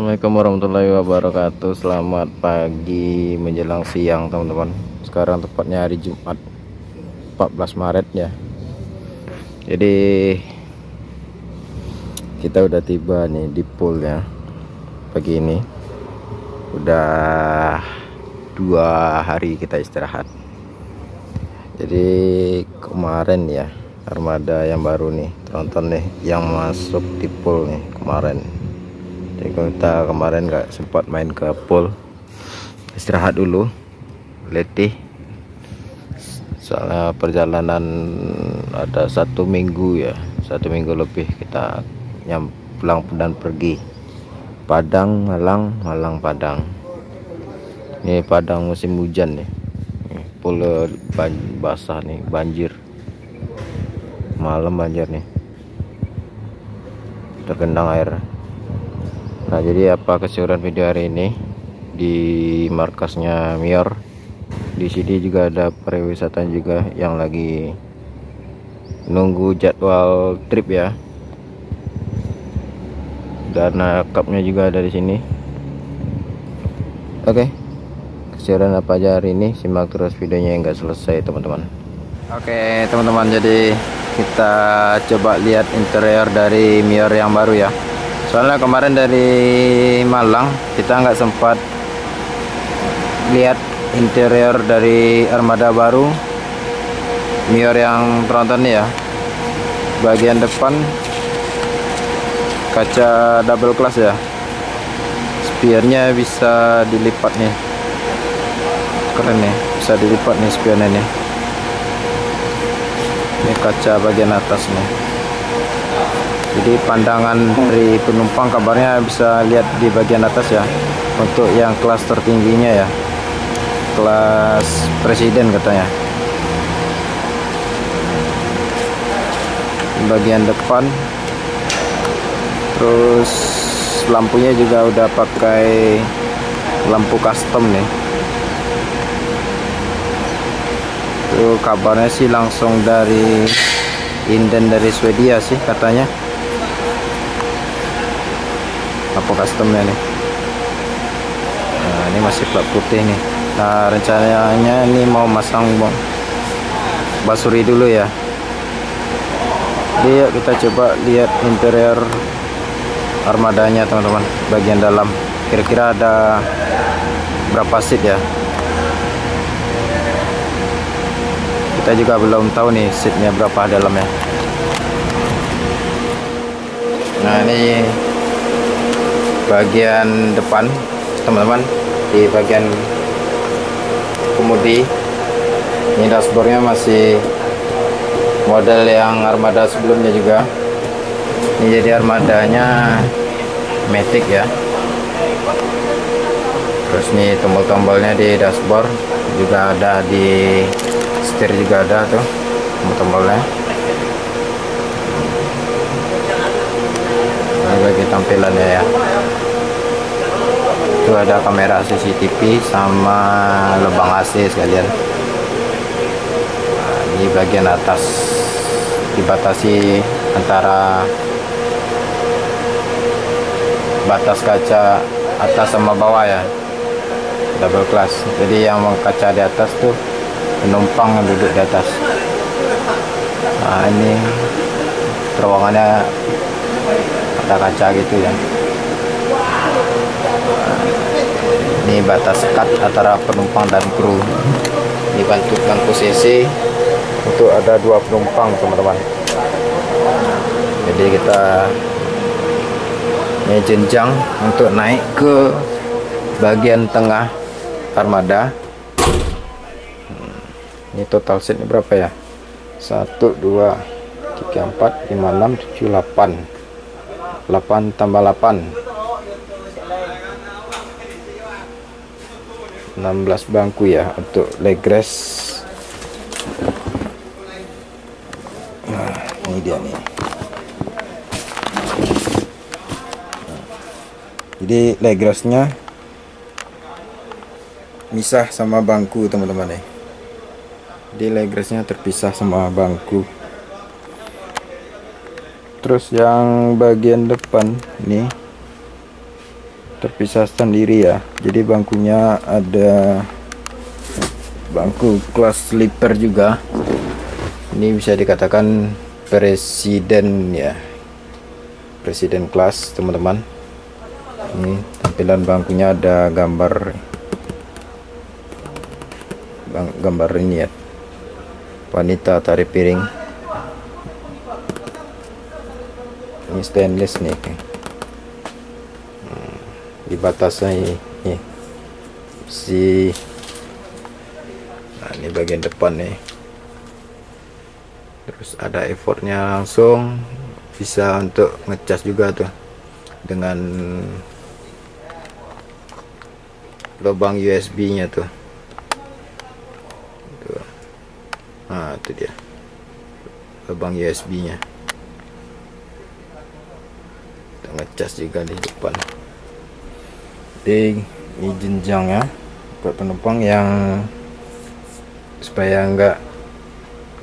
Assalamualaikum warahmatullahi wabarakatuh. Selamat pagi menjelang siang teman-teman. Sekarang tepatnya hari Jumat 14 Maret ya. Jadi kita udah tiba nih di pool ya. Pagi ini udah 2 hari kita istirahat. Jadi kemarin ya, armada yang baru nih, tonton nih yang masuk di pool nih kemarin. Jadi kita kemarin nggak sempat main ke pool, istirahat dulu, letih. Soalnya perjalanan ada 1 minggu ya, 1 minggu lebih kita pulang dan pergi Padang, Malang, Padang. Ini Padang musim hujan nih, pool basah nih, banjir. Malam banjir nih, tergenang air. Nah, jadi apa keseruan video hari ini di markasnya Mior. Di sini juga ada pariwisata juga yang lagi nunggu jadwal trip ya. Karena cupnya juga ada di sini. Oke, keseruan apa aja hari ini, simak terus videonya hingga selesai teman-teman. Oke teman-teman, jadi kita coba lihat interior dari Mior yang baru ya. Soalnya kemarin dari Malang kita nggak sempat lihat interior dari armada baru Mior yang tronton ya. Bagian depan kaca double glass ya, spionnya bisa dilipat nih, keren nih, bisa dilipat nih spionnya nih. Ini kaca bagian atas nih, jadi pandangan dari penumpang kabarnya bisa lihat di bagian atas ya. Untuk yang kelas tertingginya ya, kelas presiden katanya. Di bagian depan, terus lampunya juga udah pakai lampu custom nih. Itu kabarnya sih langsung dari inden dari Swedia sih katanya. Lampu customnya nih. Nah, ini masih plat putih nih. Nah, rencananya ini mau masang basuri dulu ya. Jadi yuk kita coba lihat interior armadanya teman-teman, bagian dalam. Kira-kira ada berapa seat ya? Kita juga belum tahu nih seatnya berapa dalamnya. Nah, ini bagian depan teman-teman, di bagian kemudi. Ini dashboardnya masih model yang armada sebelumnya juga. Ini jadi armadanya Matic ya. Terus nih tombol-tombolnya di dashboard juga ada, di setir juga ada tuh tombol-tombolnya. Ini bagi tampilannya ya. Itu ada kamera CCTV sama lubang AC sekalian. Nah, di bagian atas dibatasi antara batas kaca atas sama bawah ya, double glass. Jadi yang kaca di atas tuh penumpang yang duduk di atas. Nah, ini terowongannya ada kaca gitu ya. Ini batas cut antara penumpang dan kru. Dibantu lampu CC untuk ada 2 penumpang teman-teman. Jadi kita ini jenjang untuk naik ke bagian tengah armada. Ini total seatnya berapa ya? 1, 2, 3, 4, 5, 6, 7, 8. 8 tambah 8. 16 bangku ya untuk leg rest. Nah, ini dia nih. Jadi leg restnya misah sama bangku teman-teman nih. Jadi leg restnya terpisah sama bangku. Terus yang bagian depan ini terpisah sendiri ya. Jadi bangkunya ada bangku kelas sleeper juga. Ini bisa dikatakan presiden ya, presiden kelas teman-teman. Ini tampilan bangkunya ada gambar ini ya, wanita tari piring. Ini stainless nih, di batasnya ini si, nah ini bagian depan nih. Terus ada effortnya, langsung bisa untuk ngecas juga tuh dengan lubang USB nya tuh. Nah itu dia lubang USB nya, kita ngecas juga di depan. Jadi ini jenjangnya buat penumpang yang supaya enggak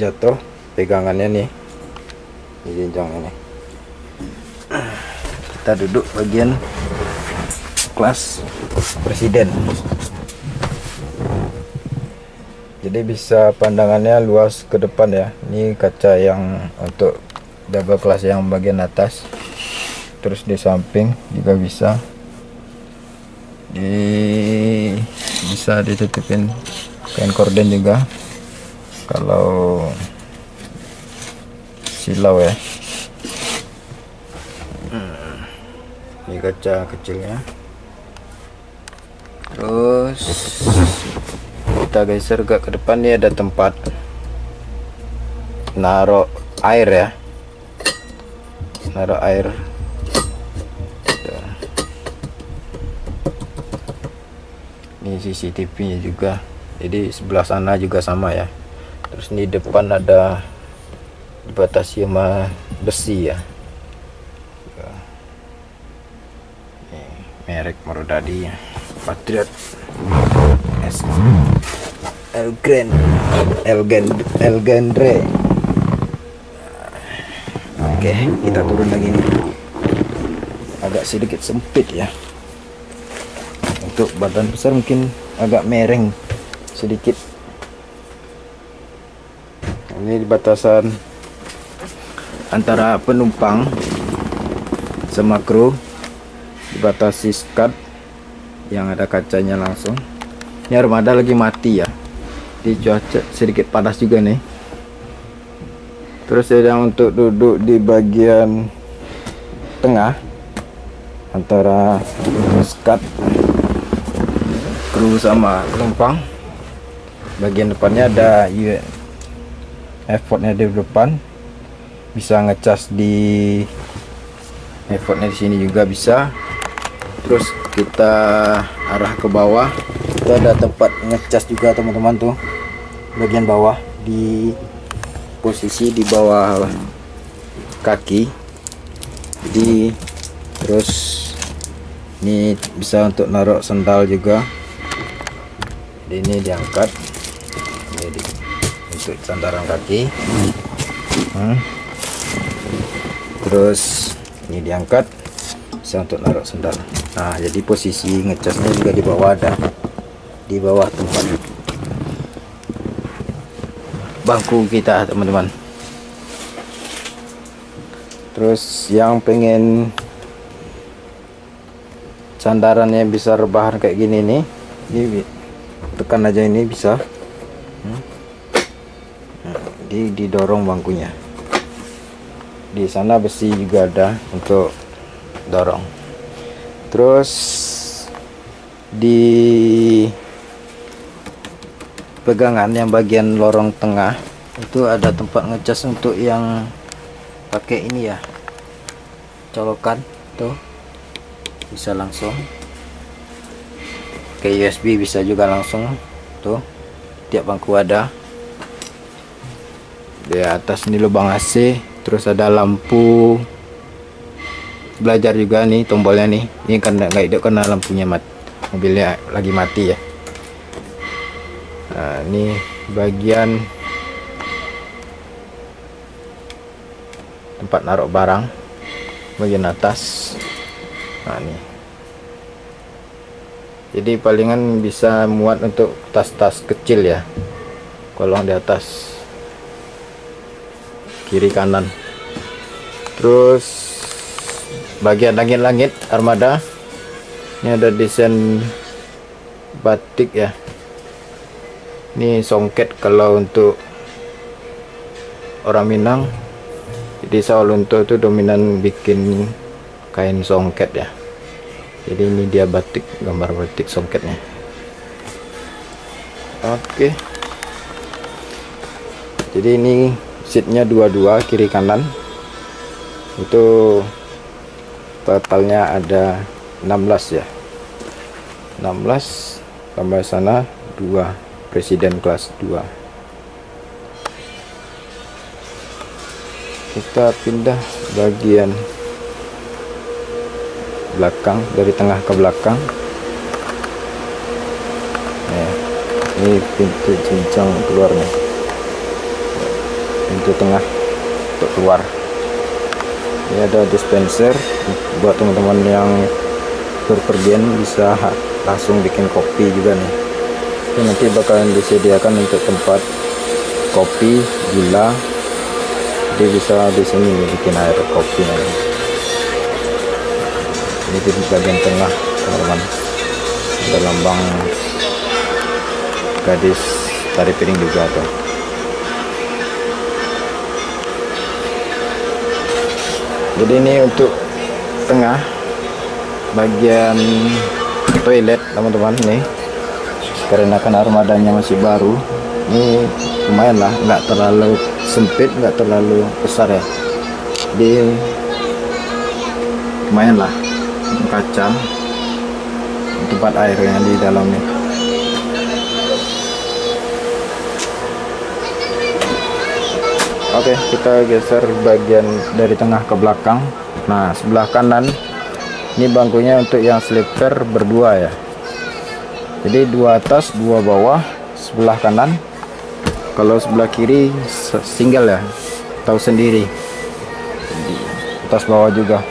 jatuh pegangannya nih, ini jenjangnya nih. Kita duduk bagian kelas presiden, jadi bisa pandangannya luas ke depan ya. Ini kaca yang untuk double kelas yang bagian atas, terus di samping juga bisa ditutupin kain korden juga kalau silau ya. Ini kaca kecilnya. Terus kita geser ke depan, nih ada tempat naruh air ya, naruh air. Ini CCTV nya juga, jadi sebelah sana juga sama ya. Terus ini depan ada dibatasi sama besi ya. Ini merek Marodadi ya, Patriot S Elgendre. Oke, kita turun lagi nih. Agak sedikit sempit ya. Untuk badan besar mungkin agak mereng sedikit. Ini di batasan antara penumpang sama kru, dibatasi skat yang ada kacanya langsung. Ini armada lagi mati ya, di cuaca sedikit panas juga nih. Terus ada untuk duduk di bagian tengah antara skat kru sama penumpang. Bagian depannya ada effortnya di depan, bisa ngecas di effortnya di sini juga bisa. Terus kita arah ke bawah, itu ada tempat ngecas juga teman-teman tuh, bagian bawah di posisi di bawah kaki. Jadi terus ini bisa untuk naruh sandal juga. Ini diangkat, ini untuk sandaran kaki. Terus ini diangkat, bisa untuk naruh sandal. Nah, jadi posisi ngecasnya juga di bawah, ada di bawah tempat bangku kita teman-teman. Terus yang pengen sandarannya bisa rebahan kayak gini nih, ini tekan aja, ini bisa didorong bangkunya. Di sana besi juga ada untuk dorong. Terus di pegangan yang bagian lorong tengah itu ada tempat ngecas untuk yang pakai ini ya, colokan tuh, bisa langsung ke USB, bisa juga langsung tuh, tiap bangku ada. Di atas ini lubang AC, terus ada lampu belajar juga nih, tombolnya nih. Ini kan nggak hidup karena lampunya mobilnya lagi mati ya. Nah, ini bagian tempat naruh barang bagian atas. Nah, ini Jadi palingan bisa muat untuk tas-tas kecil ya, kolong di atas kiri kanan. Terus bagian langit-langit armada ini ada desain batik ya. Ini songket kalau untuk orang Minang. Jadi Sawalunto itu dominan bikin kain songket ya. Jadi ini dia batik, gambar batik songketnya. Oke. Jadi ini seatnya dua-dua kiri kanan. Itu totalnya ada 16 ya. 16 tambah sana 2 presiden kelas 2. Kita pindah bagian belakang, dari tengah ke belakang. Ini pintu jenjang keluarnya, pintu tengah untuk keluar. Ini ada dispenser buat teman-teman yang berpergian, bisa langsung bikin kopi juga nih. Ini nanti bakalan disediakan untuk tempat kopi, gula. Jadi bisa di sini nih bikin air kopi nih. Ini di bagian tengah teman-teman, ada lambang gadis tari piring juga tuh. Jadi ini untuk tengah bagian toilet teman-teman nih, karena kan armadanya masih baru. Ini lumayan lah, nggak terlalu sempit, nggak terlalu besar ya. Jadi lumayan lah, kaca, tempat airnya di dalamnya. Oke, kita geser bagian dari tengah ke belakang. Nah, sebelah kanan ini bangkunya untuk yang sleeper berdua ya. Jadi 2 atas 2 bawah sebelah kanan. Kalau sebelah kiri single ya, tahu sendiri, atas bawah juga.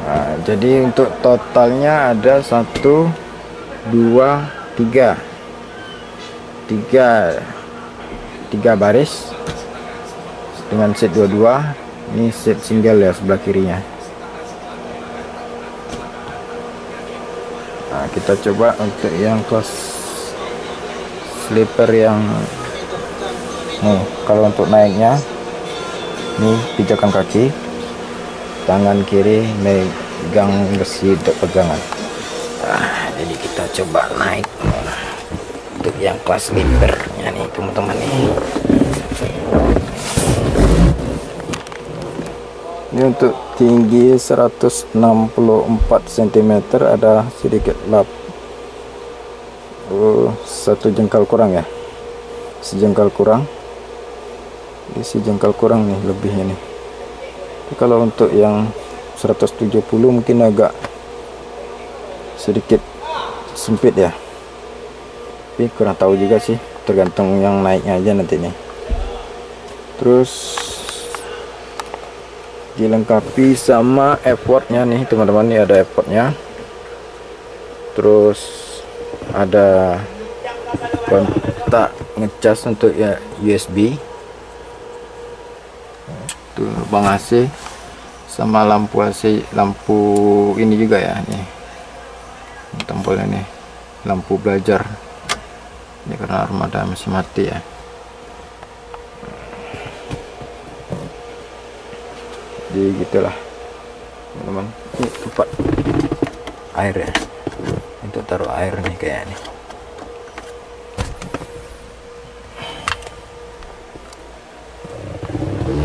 Nah, jadi untuk totalnya ada 1 2 3 baris dengan seat 22. Ini seat single ya sebelah kirinya. Nah, kita coba untuk yang kelas sleeper yang nih, kalau untuk naiknya nih pijakan kaki, tangan kiri megang besi untuk pegangan. Nah, jadi kita coba naik untuk yang kelas sleepernya nih teman-teman nih. Ini untuk tinggi 164 cm, ada sedikit lap, 1 jengkal kurang ya, sejengkal kurang. Ini sejengkal kurang nih lebihnya nih. Kalau untuk yang 170 mungkin agak sedikit sempit ya, tapi kurang tahu juga sih, tergantung yang naiknya aja nanti nih. Terus dilengkapi sama effortnya nih teman-teman, ini ada effortnya. Terus ada kontak ngecas untuk ya USB, tuh bang AC, sama lampu AC, lampu ini juga ya nih tombolnya nih, lampu belajar ini karena armada masih mati ya. Jadi gitulah teman-teman. Ini tempat air ya, untuk taruh air nih kayak ini.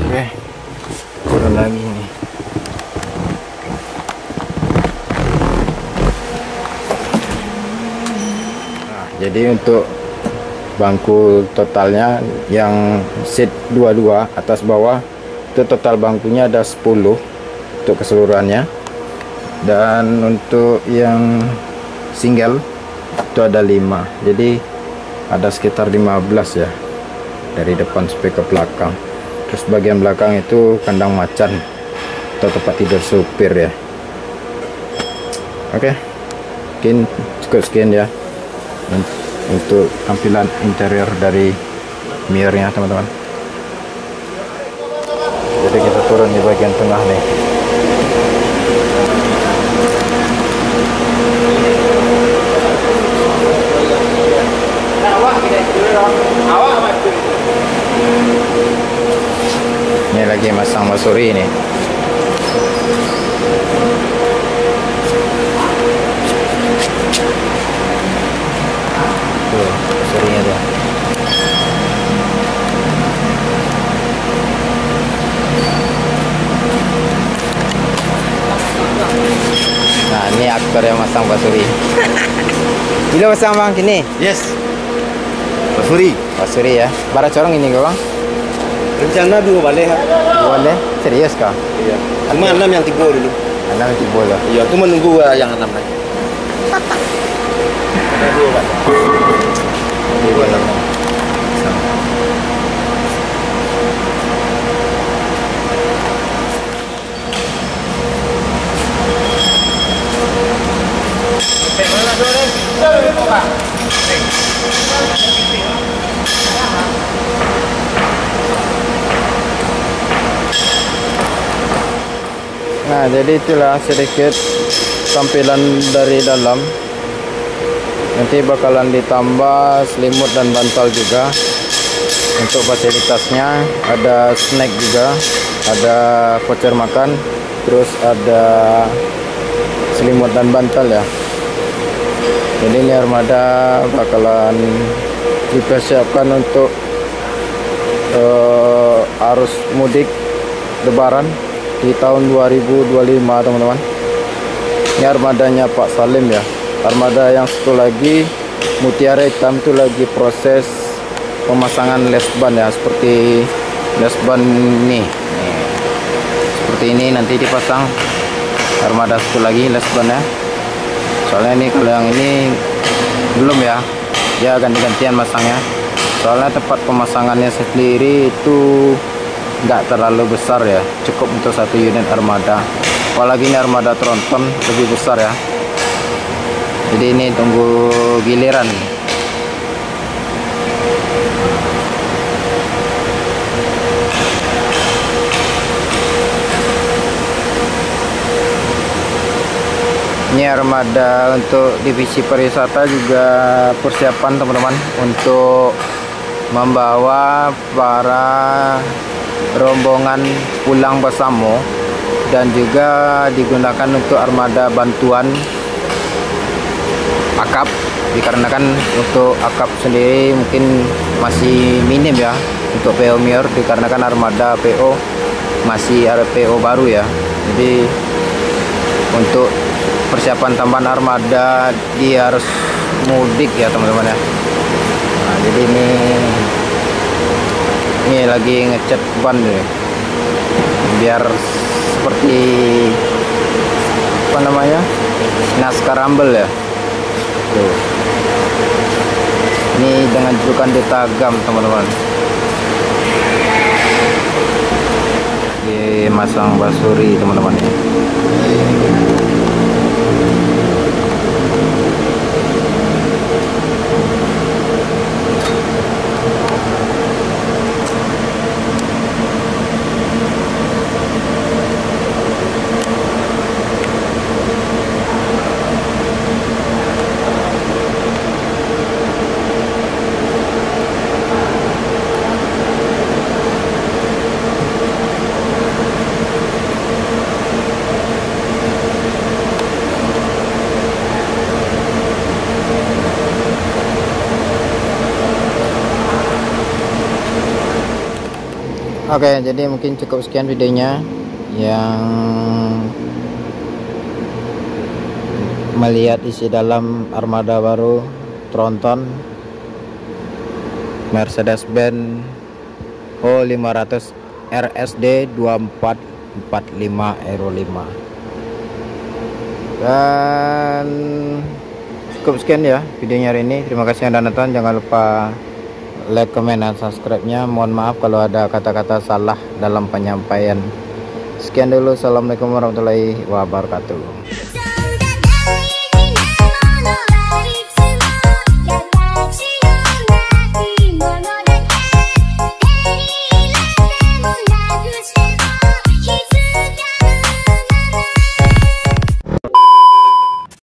Oke, turun lagi nih. Nah, jadi untuk bangku totalnya yang seat 22 atas bawah itu total bangkunya ada 10 untuk keseluruhannya, dan untuk yang single itu ada 5, jadi ada sekitar 15 ya dari depan sampai ke belakang. Terus bagian belakang itu kandang macan atau tempat tidur supir ya. Oke, mungkin cukup sekian ya untuk tampilan interior dari mirrornya teman-teman. Jadi kita turun di bagian tengah nih. Ini lagi masang masuri nih. Tuh, masurinya tuh. Nah, ini aktor yang masang basuri. Bila pasang bang kini? Yes. Basuri. Basuri ya. Bara corong ini kau bang? Rencana 2 balik. 2 balik? Serius kah? Iya. Cuma 6 yang tiba dulu. 6 yang tiba lah. Iya, aku menunggu yang 6 lagi. Ada 2 balik. 2 6. Nah, jadi itulah sedikit tampilan dari dalam. Nanti bakalan ditambah selimut dan bantal juga. Untuk fasilitasnya ada snack juga, ada voucher makan, terus ada selimut dan bantal ya. Jadi ini armada bakalan dipersiapkan untuk arus mudik Lebaran di tahun 2025 teman-teman. Ini armadanya Pak Salim ya. Armada yang satu lagi Mutiara Hitam itu lagi proses pemasangan lesban ya, seperti lesban nih. Seperti ini nanti dipasang armada satu lagi lesbannya. Soalnya ini kalau yang ini belum ya, dia ganti-gantian masangnya. Soalnya tempat pemasangannya sendiri itu nggak terlalu besar ya, cukup untuk satu unit armada. Apalagi ini armada tronton lebih besar ya. Jadi ini tunggu giliran. Ini armada untuk divisi pariwisata juga persiapan teman-teman untuk membawa para rombongan pulang bersama, dan juga digunakan untuk armada bantuan akap, dikarenakan untuk akap sendiri mungkin masih minim ya untuk PO Mior, dikarenakan armada PO masih ada PO baru ya. Jadi untuk persiapan tambahan armada dia harus mudik ya teman-teman ya. Nah, jadi ini lagi ngecat ban nih, biar seperti apa namanya, naskah rumble ya. Tuh. Ini dengan julukan ditagam teman-teman. Di masang basuri teman-teman ya. Oke, jadi mungkin cukup sekian videonya yang melihat isi dalam armada baru tronton Mercedes-Benz O500 RSD 2445 Euro 5. Dan cukup sekian ya videonya hari ini. Terima kasih yang sudah nonton. Jangan lupa like, comment, dan subscribe-nya. Mohon maaf kalau ada kata-kata salah dalam penyampaian. Sekian dulu. Assalamualaikum warahmatullahi wabarakatuh.